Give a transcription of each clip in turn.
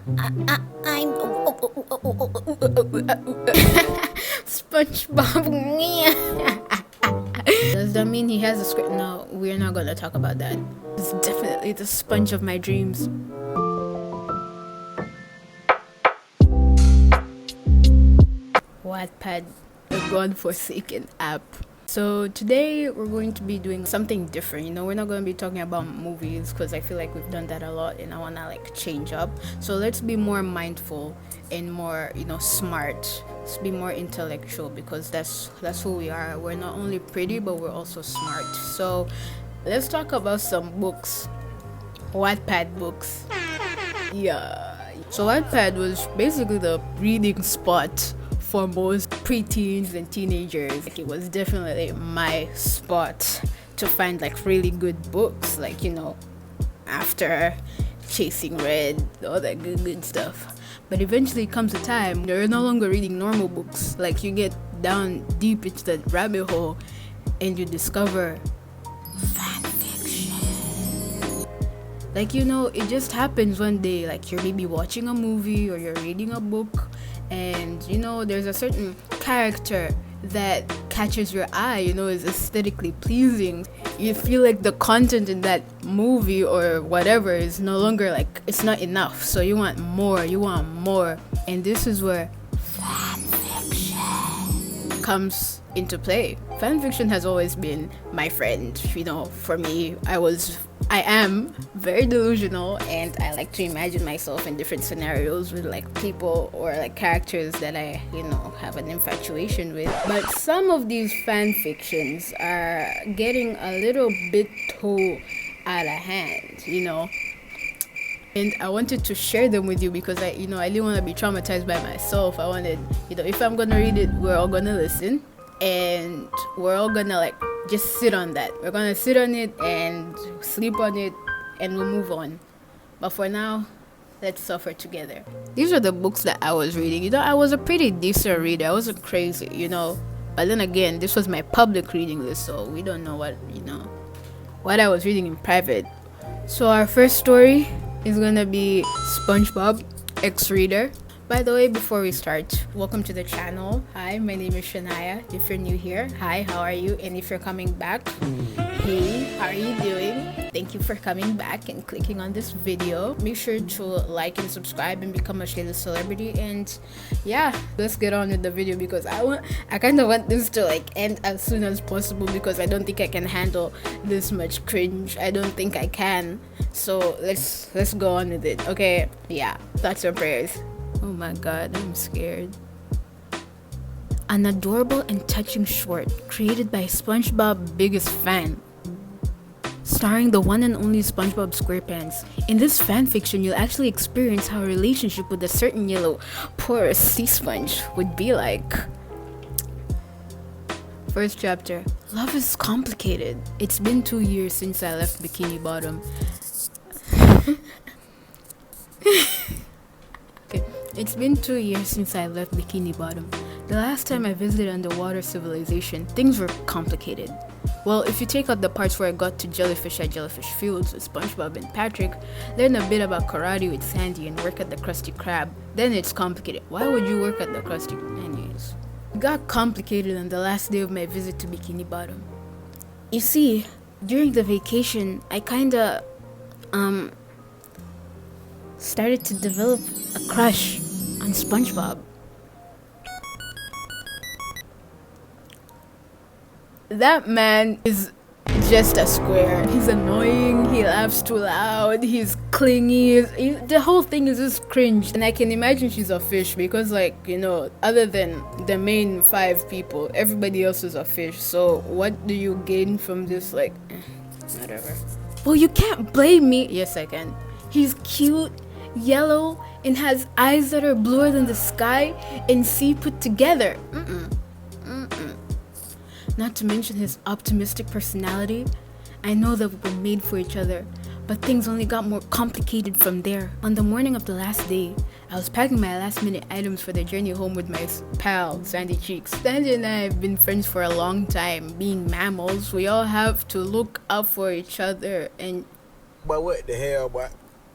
I'm SpongeBob. Does that mean he has a script? No, we're not gonna talk about that. It's definitely the sponge of my dreams. Wattpad, a godforsaken app. So today we're going to be doing something different. We're not going to be talking about movies because I feel like we've done that a lot and I want to change up. So let's be more mindful and more, smart. Let's be more intellectual because that's who we are. We're not only pretty but we're also smart. So let's talk about some books. Wattpad books. Yeah. So Wattpad was basically the reading spot for most preteens and teenagers. It was definitely my spot to find really good books, after chasing red, all that good stuff. But eventually comes a time you're no longer reading normal books. You get down deep into that rabbit hole and you discover fanfiction. It just happens one day. You're maybe watching a movie or you're reading a book, and there's a certain character that catches your eye, is aesthetically pleasing. You feel like the content in that movie or whatever is no longer it's not enough, so you want more, and this is where fanfiction comes into play. Fanfiction has always been my friend. For me, I am very delusional and I like to imagine myself in different scenarios with people or characters that I have an infatuation with. But some of these fan fictions are getting a little bit too out of hand, and I wanted to share them with you because I didn't want to be traumatized by myself. I wanted, if I'm gonna read it, we're all gonna listen and we're all gonna just sit on that. We're gonna sit on it and sleep on it and we'll move on. But for now, let's suffer together. These are the books that I was reading. I was a pretty decent reader. I wasn't crazy, But then again, this was my public reading list, so we don't know what I was reading in private. So our first story is gonna be Spongebob, ex-reader. By the way, before we start, welcome to the channel. Hi, my name is Shania. If you're new here, hi, how are you? And if you're coming back, hey, how are you doing? Thank you for coming back and clicking on this video. Make sure to like and subscribe and become a shady celebrity. And yeah, let's get on with the video because I kind of want this to end as soon as possible because I don't think I can handle this much cringe. I don't think I can. So let's go on with it. Okay, yeah, thoughts and prayers. Oh my god, I'm scared. An adorable and touching short created by SpongeBob's biggest fan, starring the one and only SpongeBob SquarePants. In this fanfiction, you'll actually experience how a relationship with a certain yellow, porous sea sponge would be like. First chapter. Love is complicated. It's been 2 years since I left Bikini Bottom. It's been 2 years since I left Bikini Bottom. The last time I visited underwater civilization, things were complicated. Well, if you take out the parts where I got to jellyfish at Jellyfish Fields with SpongeBob and Patrick, learn a bit about karate with Sandy and work at the Krusty Krab, then it's complicated. Why would you work at the Krusty Krab? Anyways, it got complicated on the last day of my visit to Bikini Bottom. You see, during the vacation, I kinda, started to develop a crush on SpongeBob. That man is just a square. He's annoying, he laughs too loud, he's clingy, the whole thing is just cringe. And I can imagine she's a fish because other than the main 5 people, everybody else is a fish. So what do you gain from this? Whatever. Well, you can't blame me. Yes, I can. He's cute, yellow, and has eyes that are bluer than the sky and sea put together. Not to mention his optimistic personality. I know that we were made for each other, but things only got more complicated from there. On the morning of the last day, I was packing my last minute items for the journey home with my pal, Sandy Cheeks. Sandy and I have been friends for a long time. Being mammals, we all have to look out for each other and... But what the hell, boy?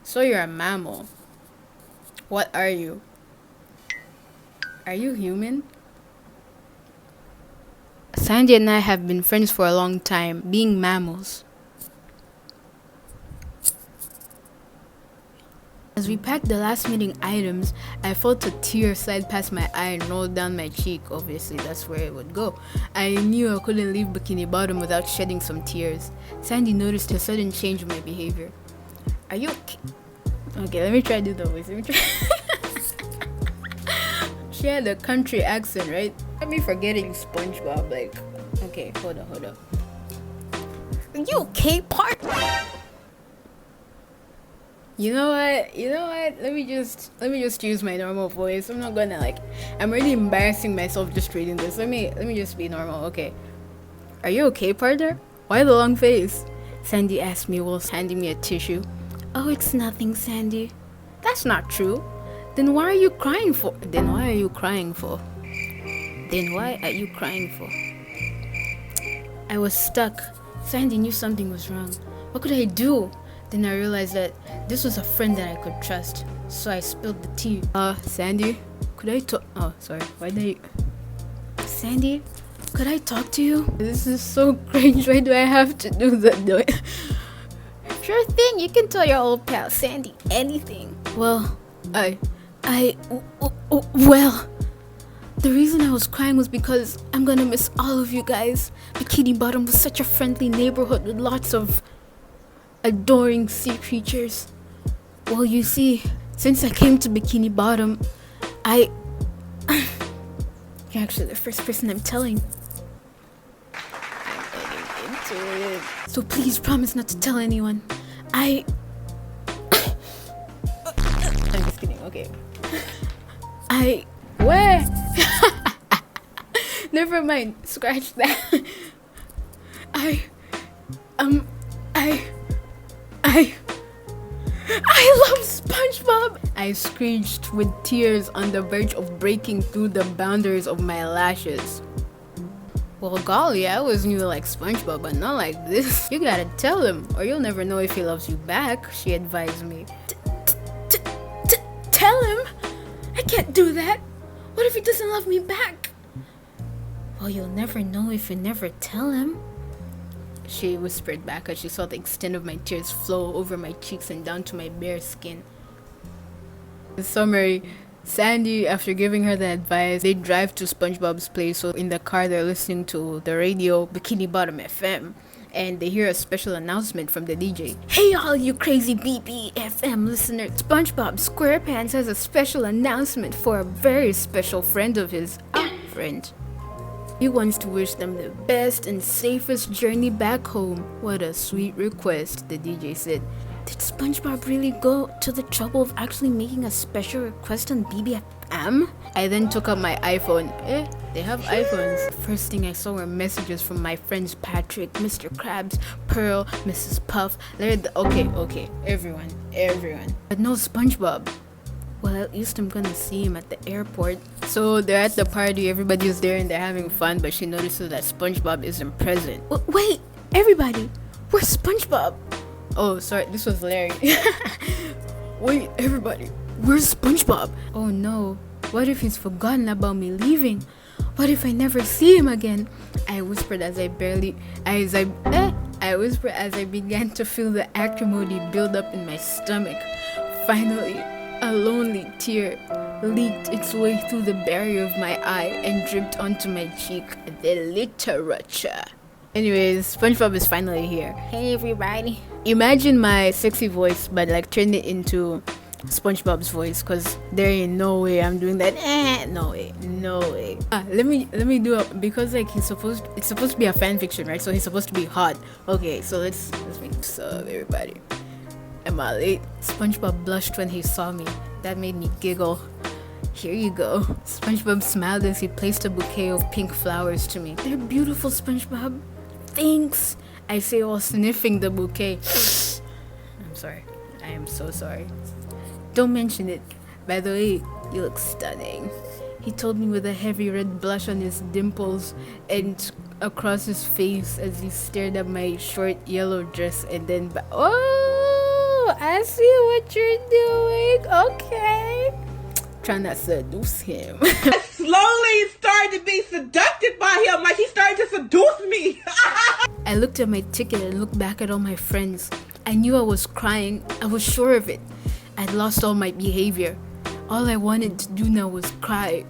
So you're a mammal. What are you? Are you human? Sandy and I have been friends for a long time, being mammals. As we packed the last meeting items, I felt a tear slide past my eye and roll down my cheek. Obviously, that's where it would go. I knew I couldn't leave Bikini Bottom without shedding some tears. Sandy noticed a sudden change in my behavior. Are you okay? Okay, let me try to do the voice. She had a country accent, right? Let me forgetting SpongeBob. Like, okay, hold on. Are you okay, partner? You know what? Let me just use my normal voice. I'm not gonna I'm really embarrassing myself just reading this. Let me just be normal. Okay. Are you okay, partner? Why the long face? Sandy asked me while handing me a tissue. Oh, it's nothing, Sandy. That's not true. Then why are you crying for? I was stuck. Sandy knew something was wrong. What could I do? Then I realized that this was a friend that I could trust. So I spilled the tea. Sandy, could I talk? Oh, sorry. Sandy, could I talk to you? This is so cringe. Why do I have to do that? Sure thing. You can tell your old pal Sandy anything. Well, well, the reason I was crying was because I'm gonna miss all of you guys. Bikini Bottom was such a friendly neighborhood with lots of adoring sea creatures. Well, you see, since I came to Bikini Bottom, you're actually the first person I'm telling. I'm getting into it. So please promise not to tell anyone. I'm just kidding, okay. Where? Never mind, scratch that. I love SpongeBob! I screeched with tears on the verge of breaking through the boundaries of my lashes. Well, golly, I always knew like SpongeBob, but not like this. You gotta tell him, or you'll never know if he loves you back, she advised me. Tell him? I can't do that. What if he doesn't love me back? Well, you'll never know if you never tell him, she whispered back as she saw the extent of my tears flow over my cheeks and down to my bare skin. In summary, Sandy, after giving her the advice, they drive to SpongeBob's place. So in the car, they're listening to the radio, Bikini Bottom FM, and they hear a special announcement from the DJ. Hey all you crazy BBFM listeners, SpongeBob SquarePants has a special announcement for a very special friend of his, friend. He wants to wish them the best and safest journey back home. What a sweet request, the DJ said. Did SpongeBob really go to the trouble of actually making a special request on BBFM? I then took out my iPhone. They have iPhones. First thing I saw were messages from my friends Patrick, Mr. Krabs, Pearl, Mrs. Puff, okay, everyone. But no SpongeBob. Well, at least I'm gonna see him at the airport. So they're at the party, everybody's there and they're having fun, but she notices that SpongeBob isn't present. Wait, everybody, where's SpongeBob? Oh, sorry, this was Larry. Wait, everybody, where's SpongeBob? Oh no, what if he's forgotten about me leaving? What if I never see him again? I whispered as I began to feel the acrimony build up in my stomach. Finally, a lonely tear leaked its way through the barrier of my eye and dripped onto my cheek. The literature. Anyways, SpongeBob is finally here. Hey everybody. Imagine my sexy voice, but turn it into SpongeBob's voice, cause there ain't no way I'm doing that. No way. Let me do it because it's supposed to be a fan fiction, right? So he's supposed to be hot. Okay, so let's make this up, everybody. Am I late? SpongeBob blushed when he saw me. That made me giggle. Here you go. SpongeBob smiled as he placed a bouquet of pink flowers to me. They're beautiful, SpongeBob. Thanks, I say while sniffing the bouquet. I'm sorry. I am so sorry. Don't mention it. By the way, you look stunning, he told me with a heavy red blush on his dimples and across his face as he stared at my short yellow dress and then I see what you're doing. Okay. trying to seduce him. I slowly started to be seduced by him, like he started to seduce me. I looked at my ticket and looked back at all my friends. I knew I was crying. I was sure of it. I'd lost all my behavior. All I wanted to do now was cry,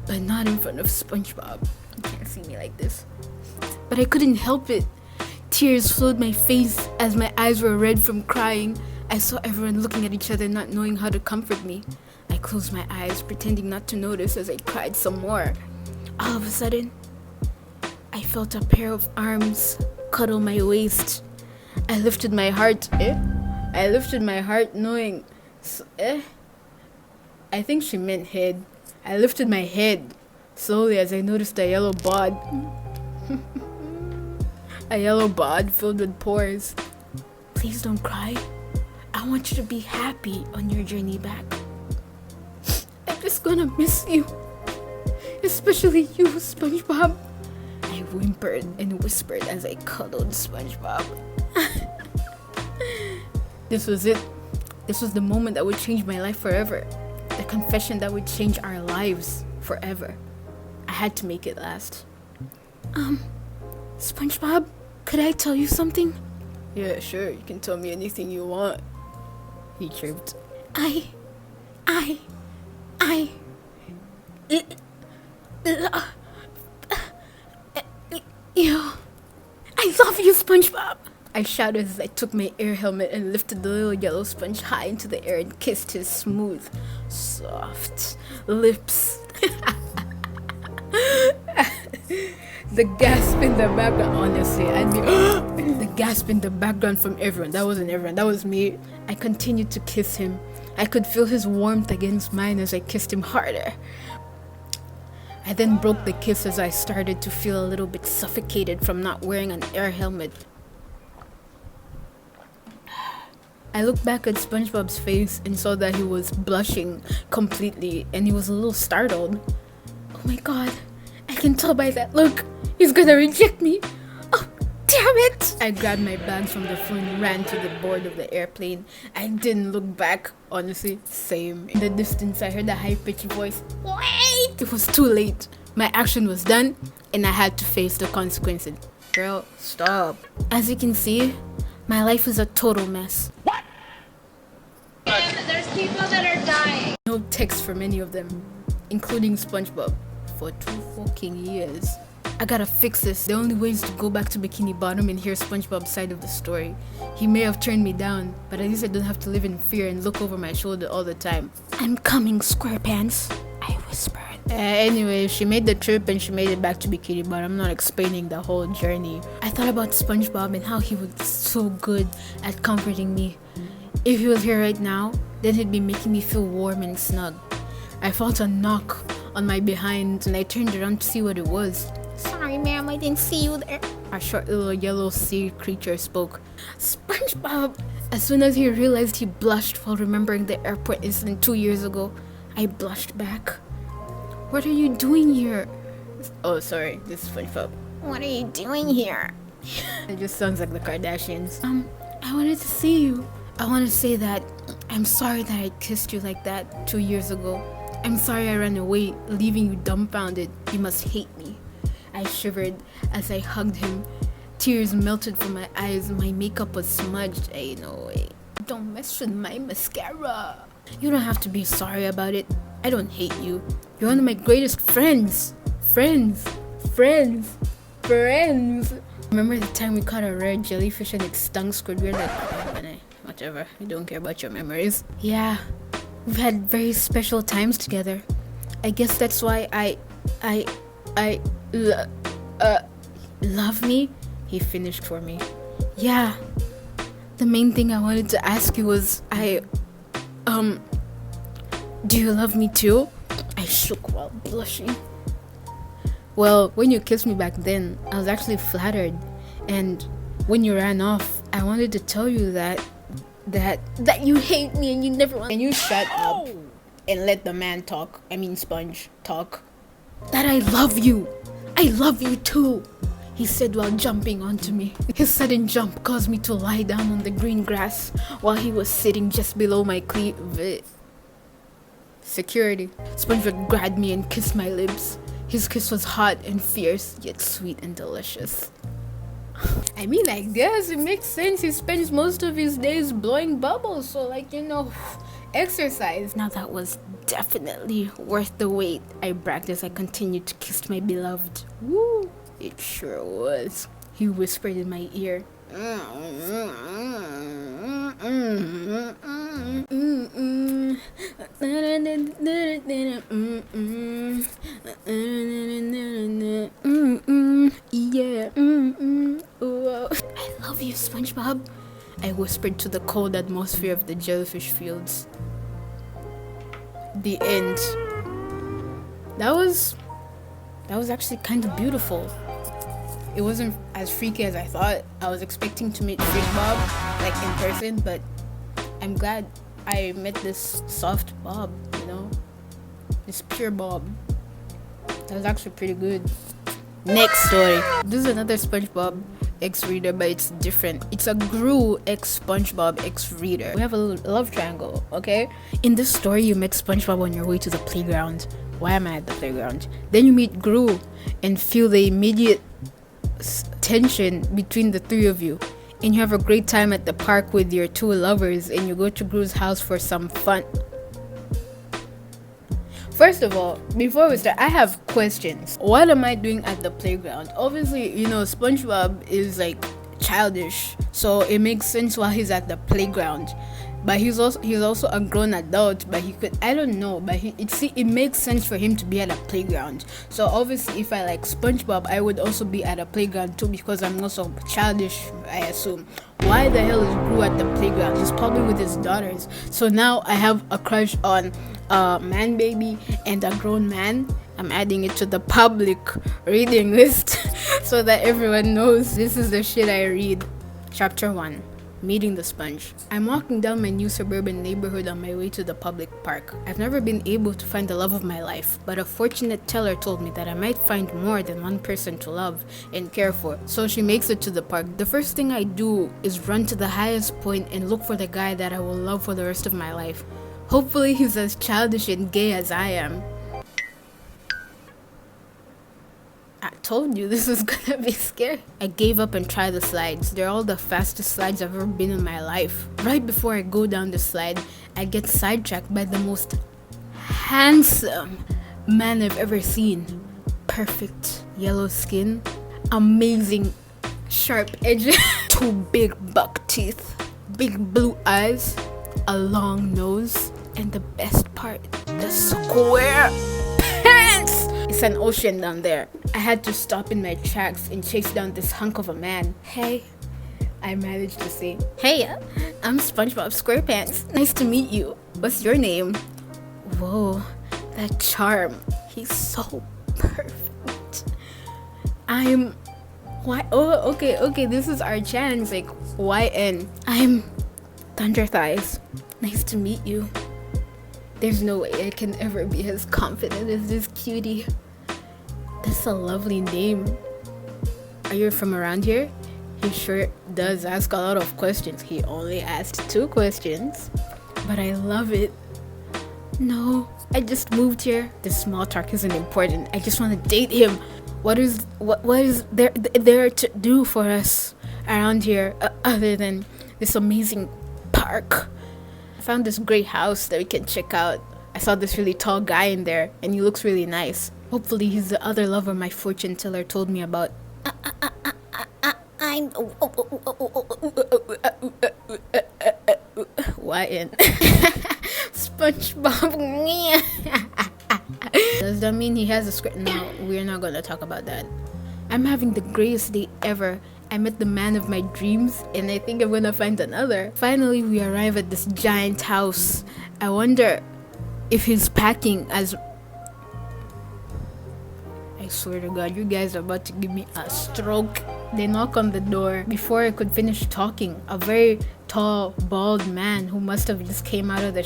but not in front of Spongebob. You can't see me like this. But I couldn't help it. Tears flowed my face as my eyes were red from crying. I saw everyone looking at each other, not knowing how to comfort me. I closed my eyes, pretending not to notice as I cried some more. All of a sudden, I felt a pair of arms cuddle my waist. I lifted my heart. I lifted my heart knowing... I think she meant head. I lifted my head slowly as I noticed a yellow bod. A yellow bod filled with pores. Please don't cry. I want you to be happy on your journey back. I'm just gonna miss you. Especially you, Spongebob. I whimpered and whispered as I cuddled Spongebob. This was it. This was the moment that would change my life forever. The confession that would change our lives forever. I had to make it last. Spongebob, could I tell you something? Yeah, sure. You can tell me anything you want. He chirped. I love you, Spongebob. I shouted as I took my air helmet and lifted the little yellow sponge high into the air and kissed his smooth, soft lips. The gasp in the background, honestly, the gasp in the background from everyone. That wasn't everyone, that was me. I continued to kiss him. I could feel his warmth against mine as I kissed him harder. I then broke the kiss as I started to feel a little bit suffocated from not wearing an air helmet. I looked back at Spongebob's face and saw that he was blushing completely and he was a little startled. Oh my god, I can tell by that look. He's gonna reject me. Oh, damn it! I grabbed my bags from the floor and ran to the board of the airplane. I didn't look back, honestly, same. In the distance, I heard a high-pitched voice. Wait! It was too late. My action was done and I had to face the consequences. Girl, stop. As you can see, my life is a total mess. What? There's people that are dying. No text from any of them, including Spongebob, for 2 fucking years. I gotta fix this. The only way is to go back to Bikini Bottom and hear Spongebob's side of the story. He may have turned me down, but at least I don't have to live in fear and look over my shoulder all the time. I'm coming, SquarePants, I whispered. Anyway, she made the trip and she made it back to Bikini Bottom. I'm not explaining the whole journey. I thought about Spongebob and how he was so good at comforting me. If he was here right now, then he'd be making me feel warm and snug. I felt a knock on my behind and I turned around to see what it was. Sorry, ma'am, I didn't see you there. A short little yellow sea creature spoke. Spongebob! As soon as he realized, he blushed while remembering the airport incident 2 years ago. I blushed back. What are you doing here? Oh, sorry, this is Spongebob. What are you doing here? It just sounds like the Kardashians. I wanted to see you. I want to say that I'm sorry that I kissed you like that 2 years ago. I'm sorry I ran away, leaving you dumbfounded. You must hate me. I shivered as I hugged him. Tears melted from my eyes. My makeup was smudged. Hey, no way. Don't mess with my mascara. You don't have to be sorry about it. I don't hate you. You're one of my greatest friends. Friends. Remember the time we caught a rare jellyfish and it stung Squid? We're like, whatever. We don't care about your memories. Yeah. We've had very special times together. I guess that's why love me? He finished for me. Yeah. The main thing I wanted to ask you was, do you love me too? I shook while blushing. Well, when you kissed me back then, I was actually flattered. And when you ran off, I wanted to tell you that you hate me and you never want. Can you shut up and let the man talk? I mean Sponge talk. That I love you. I love you too, he said while jumping onto me. His sudden jump caused me to lie down on the green grass while he was sitting just below my cleavage. Security. SpongeBob grabbed me and kissed my lips. His kiss was hot and fierce, yet sweet and delicious. I mean, I guess it makes sense. He spends most of his days blowing bubbles, so like, you know, exercise. Now that was definitely worth the wait. I bragged as I continued to kiss my beloved. Woo! It sure was. He whispered in my ear. Yeah. I love you, SpongeBob. I whispered to the cold atmosphere of the jellyfish fields. The end. That was actually kind of beautiful. It wasn't as freaky as I thought. I was expecting to meet Freak Bob, like in person, but I'm glad I met this soft Bob, you know? This pure Bob. That was actually pretty good. Next story. This is another SpongeBob X reader, but it's different. It's a Gru X SpongeBob X reader. We have a little love triangle, okay? In this story, you met SpongeBob on your way to the playground. Why am I at the playground? Then you meet Gru and feel the immediate tension between the three of you, and you have a great time at the park with your two lovers, and you go to Gru's house for some fun. First of all, before we start, I have questions. What am I doing at the playground? Obviously, you know, SpongeBob is like childish, so it makes sense while he's at the playground. But he's also a grown adult, but he could, I don't know, but it makes sense for him to be at a playground. So obviously if I like SpongeBob, I would also be at a playground too, because I'm also childish, I assume. Why the hell is Gru at the playground? He's probably with his daughters. So now I have a crush on a man baby and a grown man. I'm adding it to the public reading list so that everyone knows this is the shit I read. Chapter 1. Meeting the Sponge. I'm walking down my new suburban neighborhood on my way to the public park. I've never been able to find the love of my life, but a fortunate teller told me that I might find more than one person to love and care for. So she makes it to the park. The first thing I do is run to the highest point and look for the guy that I will love for the rest of my life. Hopefully he's as childish and gay as I am. I told you this was gonna be scary. I gave up and tried the slides. They're all the fastest slides I've ever been in my life. Right before I go down the slide, I get sidetracked by the most handsome man I've ever seen. Perfect yellow skin, amazing sharp edges, two big buck teeth, big blue eyes, a long nose, and the best part, the square pants! It's an ocean down there. I had to stop in my tracks and chase down this hunk of a man. Hey, I managed to say, hey, I'm SpongeBob SquarePants. Nice to meet you. What's your name? Whoa, that charm. He's so perfect. Oh, okay, this is our chance. Like, YN. I'm Thunder Thighs. Nice to meet you. There's no way I can ever be as confident as this cutie. That's a lovely name. Are you from around here? He sure does ask a lot of questions. He only asked 2 questions, but I love it. No, I just moved here. This small talk isn't important. I just want to date him. What is there to do for us around here other than this amazing park? I found this great house that we can check out. I saw this really tall guy in there, and he looks really nice. Hopefully he's the other lover my fortune teller told me about. I'm YN. SpongeBob. Does that mean he has a script? No, we're not gonna talk about that. I'm having the greatest day ever. I met the man of my dreams, and I think I'm gonna find another. Finally, we arrive at this giant house. I wonder if he's packing as... I swear to God, you guys are about to give me a stroke. They knock on the door. Before I could finish talking, a very tall, bald man who must have just came out of the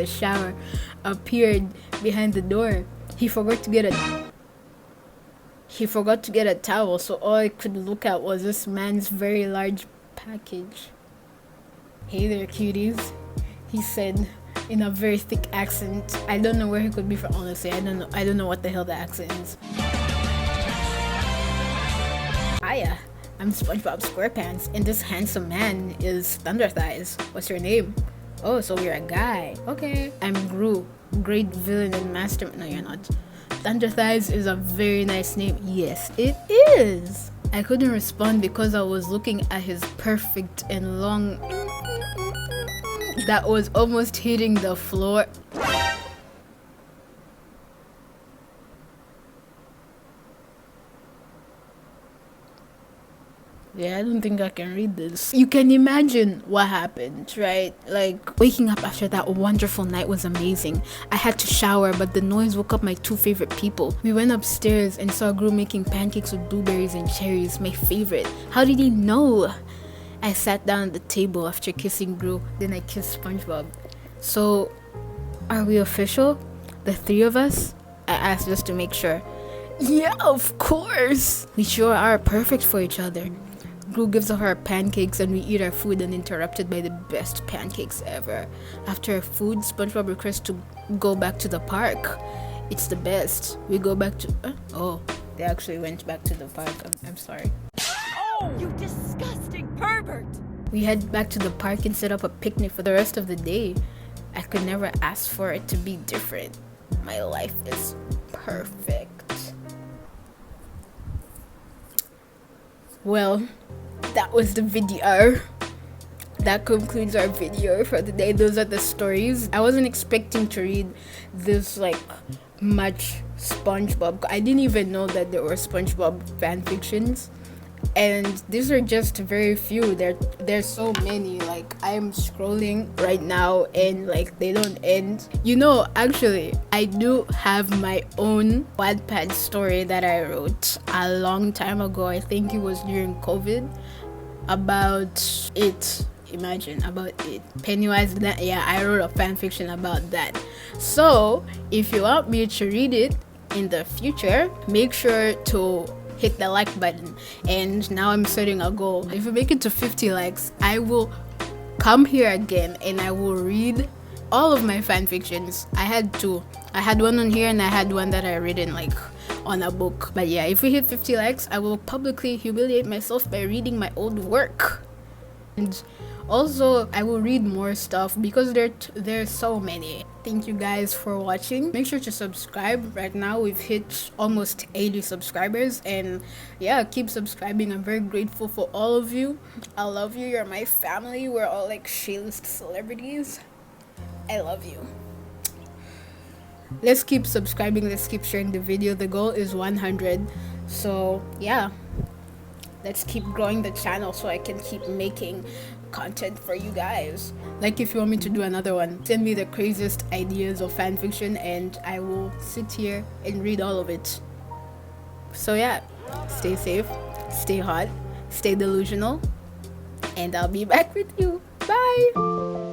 shower appeared behind the door. He forgot to get a towel, so all I could look at was this man's very large package. Hey there, cuties, he said. in a very thick accent. I don't know where he could be from, honestly. I don't know what the hell the accent is. Hiya, I'm SpongeBob SquarePants, and this handsome man is Thunder Thighs. What's your name? Oh, so you're a guy. Okay. I'm Gru, great villain and master. No, you're not. Thunder Thighs is a very nice name. Yes, it is. I couldn't respond because I was looking at his perfect and long that was almost hitting the floor. Yeah, I don't think I can read this. You can imagine what happened, right? Like, waking up after that wonderful night was amazing. I had to shower, but the noise woke up my two favorite people. We went upstairs and saw Gru making pancakes with blueberries and cherries, my favorite. How did he know? I sat down at the table after kissing Gru, then I kissed SpongeBob. So, are we official? The three of us? I asked just to make sure. Yeah, of course! We sure are perfect for each other. Gru gives us our pancakes and we eat our food uninterrupted by the best pancakes ever. After our food, SpongeBob requests to go back to the park. It's the best. We go back to... oh, they actually went back to the park. I'm sorry. Oh, you disgusting pervert! We head back to the park and set up a picnic for the rest of the day. I could never ask for it to be different. My life is perfect. Well, that was the video. That concludes our video for the day. Those are the stories. I wasn't expecting to read this like much SpongeBob. I didn't even know that there were SpongeBob fan fictions. And these are just very few. There's so many. Like, I am scrolling right now and like they don't end. You know, actually I do have my own Wattpad story that I wrote a long time ago. I think it was during COVID, about it. Imagine, about it. Pennywise. Yeah, I wrote a fan fiction about that. So if you want me to read it in the future, make sure to hit the like button. And now I'm setting a goal. If we make it to 50 likes, I will come here again and I will read all of my fan fictions. I had two. I had one on here and I had one that I read in like on a book. But yeah, if we hit 50 likes, I will publicly humiliate myself by reading my old work. And also, I will read more stuff because there's so many. Thank you guys for watching. Make sure to subscribe. Right now, we've hit almost 80 subscribers. And yeah, keep subscribing. I'm very grateful for all of you. I love you. You're my family. We're all like Sh-list celebrities. I love you. Let's keep subscribing. Let's keep sharing the video. The goal is 100. So yeah, let's keep growing the channel so I can keep making content for you guys. Like, if you want me to do another one, send me the craziest ideas of fan fiction and I will sit here and read all of it. So yeah, stay safe, stay hot, stay delusional, and I'll be back with you. Bye.